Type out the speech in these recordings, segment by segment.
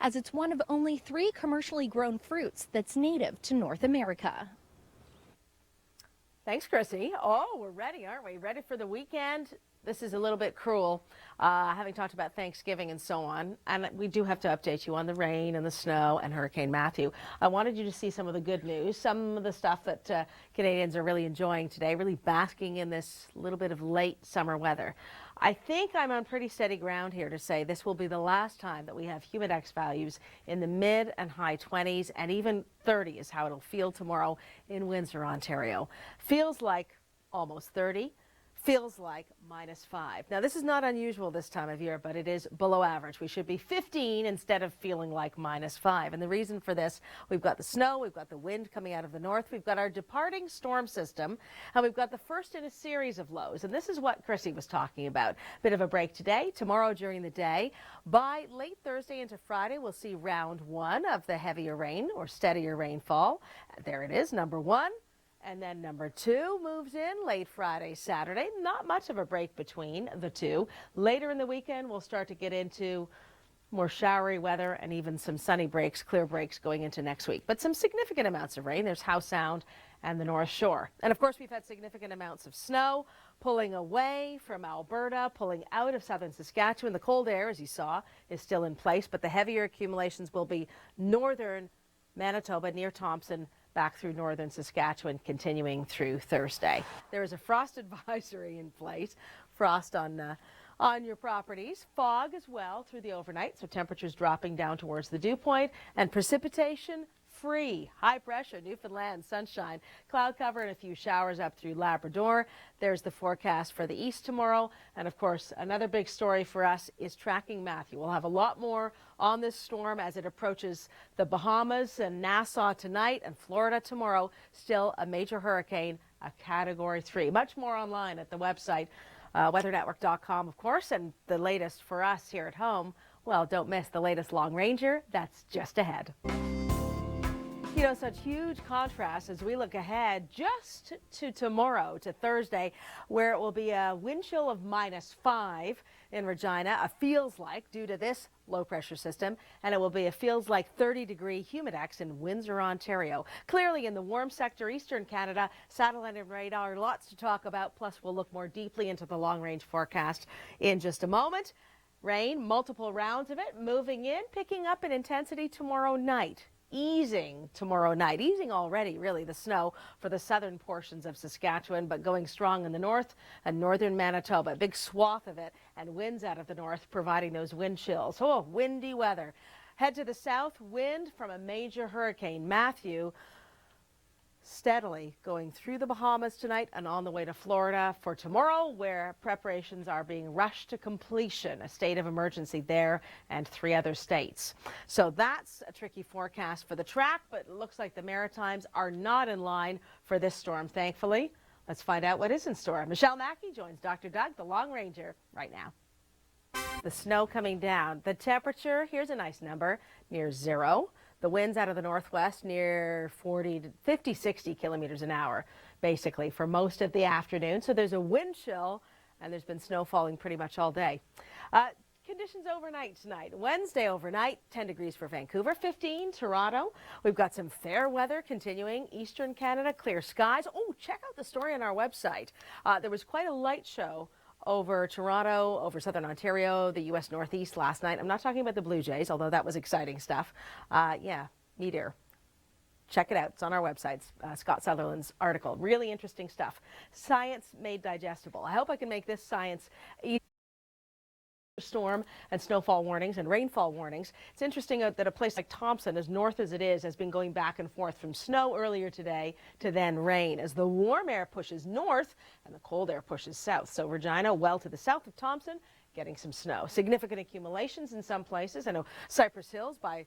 as it's one of only 3 commercially grown fruits that's native to North America. Thanks, Chrissy. Oh, we're ready, aren't we? Ready for the weekend? This is a little bit cruel, having talked about Thanksgiving and so on. And we do have to update you on the rain and the snow and Hurricane Matthew. I wanted you to see some of the good news, some of the stuff that Canadians are really enjoying today, really basking in this little bit of late summer weather. I think I'm on pretty steady ground here to say this will be the last time that we have humidex values in the mid and high 20s, and even 30 is how it'll feel tomorrow in Windsor, Ontario. Feels like almost 30. Feels like -5. Now, this is not unusual this time of year, but it is below average. We should be 15 instead of feeling like -5. And the reason for this, we've got the snow, we've got the wind coming out of the north, we've got our departing storm system, and we've got the first in a series of lows. And this is what Chrissy was talking about. Bit of a break today, tomorrow during the day. By late Thursday into Friday, we'll see round 1 of the heavier rain or steadier rainfall. There it is, number 1. And then number 2 moves in late Friday, Saturday. Not much of a break between the two. Later in the weekend, we'll start to get into more showery weather and even some sunny breaks, clear breaks going into next week. But some significant amounts of rain. There's Howe Sound and the North Shore. And of course, we've had significant amounts of snow pulling away from Alberta, pulling out of southern Saskatchewan. The cold air, as you saw, is still in place, but the heavier accumulations will be northern Manitoba near Thompson, back through northern Saskatchewan, continuing through Thursday. There is a frost advisory in place, frost on your properties, fog as well through the overnight, so temperatures dropping down towards the dew point, and precipitation free. High pressure, Newfoundland, sunshine, cloud cover, and a few showers up through Labrador. There's the forecast for the east tomorrow. And of course, another big story for us is tracking Matthew. We'll have a lot more on this storm as it approaches the Bahamas and Nassau tonight and Florida tomorrow. Still a major hurricane, a Category 3. Much more online at the website, weathernetwork.com, of course. And the latest for us here at home, well, don't miss the latest Long Ranger. That's just ahead. You know, such huge contrast as we look ahead just to tomorrow, to Thursday, where it will be a wind chill of -5 in Regina, a feels like due to this low pressure system, and it will be a feels like 30-degree humidex in Windsor, Ontario. Clearly in the warm sector, eastern Canada, satellite and radar, lots to talk about. Plus, we'll look more deeply into the long range forecast in just a moment. Rain, multiple rounds of it, moving in, picking up in intensity tomorrow night. Easing tomorrow night, easing already really the snow for the southern portions of Saskatchewan, but going strong in the north and northern Manitoba. A big swath of it, and winds out of the north providing those wind chills. Oh, windy weather. Head to the south, wind from a major hurricane, Matthew, steadily going through the Bahamas tonight and on the way to Florida for tomorrow, where preparations are being rushed to completion, a state of emergency there and 3 other states. So that's a tricky forecast for the track, but it looks like the Maritimes are not in line for this storm, thankfully. Let's find out what is in store. Michelle Mackey joins Dr. Doug, the Long Ranger, right now. The snow coming down. The temperature, here's a nice number, near 0. The winds out of the northwest near 40 to 50, 60 kilometers an hour, basically, for most of the afternoon. So there's a wind chill, and there's been snow falling pretty much all day. Conditions overnight tonight. Wednesday overnight, 10 degrees for Vancouver, 15 Toronto. We've got some fair weather continuing. Eastern Canada, clear skies. Oh, check out the story on our website. There was quite a light show over Toronto, over southern Ontario, the U.S. Northeast last night. I'm not talking about the Blue Jays, although that was exciting stuff. Yeah, meteor. Check it out. It's on our website, Scott Sutherland's article. Really interesting stuff. Science made digestible. I hope I can make this science easy. Storm and snowfall warnings and rainfall warnings. It's interesting that a place like Thompson, as north as it is, has been going back and forth from snow earlier today to then rain as the warm air pushes north and the cold air pushes south. So Regina, well to the south of Thompson, getting some snow. Significant accumulations in some places. I know Cypress Hills by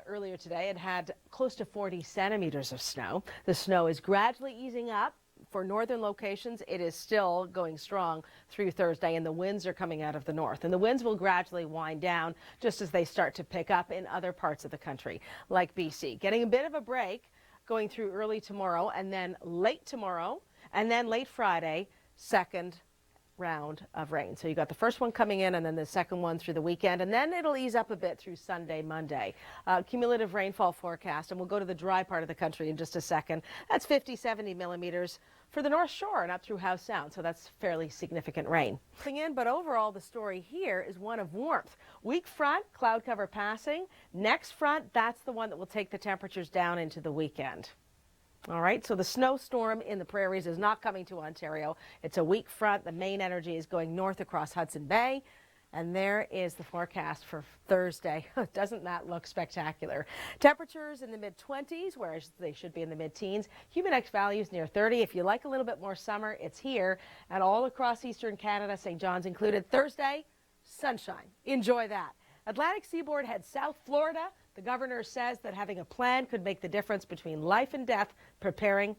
earlier today had close to 40 centimeters of snow. The snow is gradually easing up. For northern locations, it is still going strong through Thursday, and the winds are coming out of the north. And the winds will gradually wind down just as they start to pick up in other parts of the country, like BC. Getting a bit of a break going through early tomorrow, and then late tomorrow, and then late Friday, 2nd round of rain. So you got the first one coming in and then the second one through the weekend, and then it'll ease up a bit through Sunday, Monday. Cumulative rainfall forecast, and we'll go to the dry part of the country in just a second. That's 50, 70 millimeters for the North Shore and up through Howe Sound, so that's fairly significant rain. But overall, the story here is one of warmth. Weak front, cloud cover passing. Next front, that's the one that will take the temperatures down into the weekend. All right, so the snowstorm in the prairies is not coming to Ontario. It's a weak front. The main energy is going north across Hudson Bay. And there is the forecast for Thursday. Doesn't that look spectacular? Temperatures in the mid-20s, whereas they should be in the mid-teens. Humidex values near 30. If you like a little bit more summer, it's here. And all across eastern Canada, St. John's included. Thursday, sunshine. Enjoy that. Atlantic seaboard heads South Florida. The governor says that having a plan could make the difference between life and death, preparing for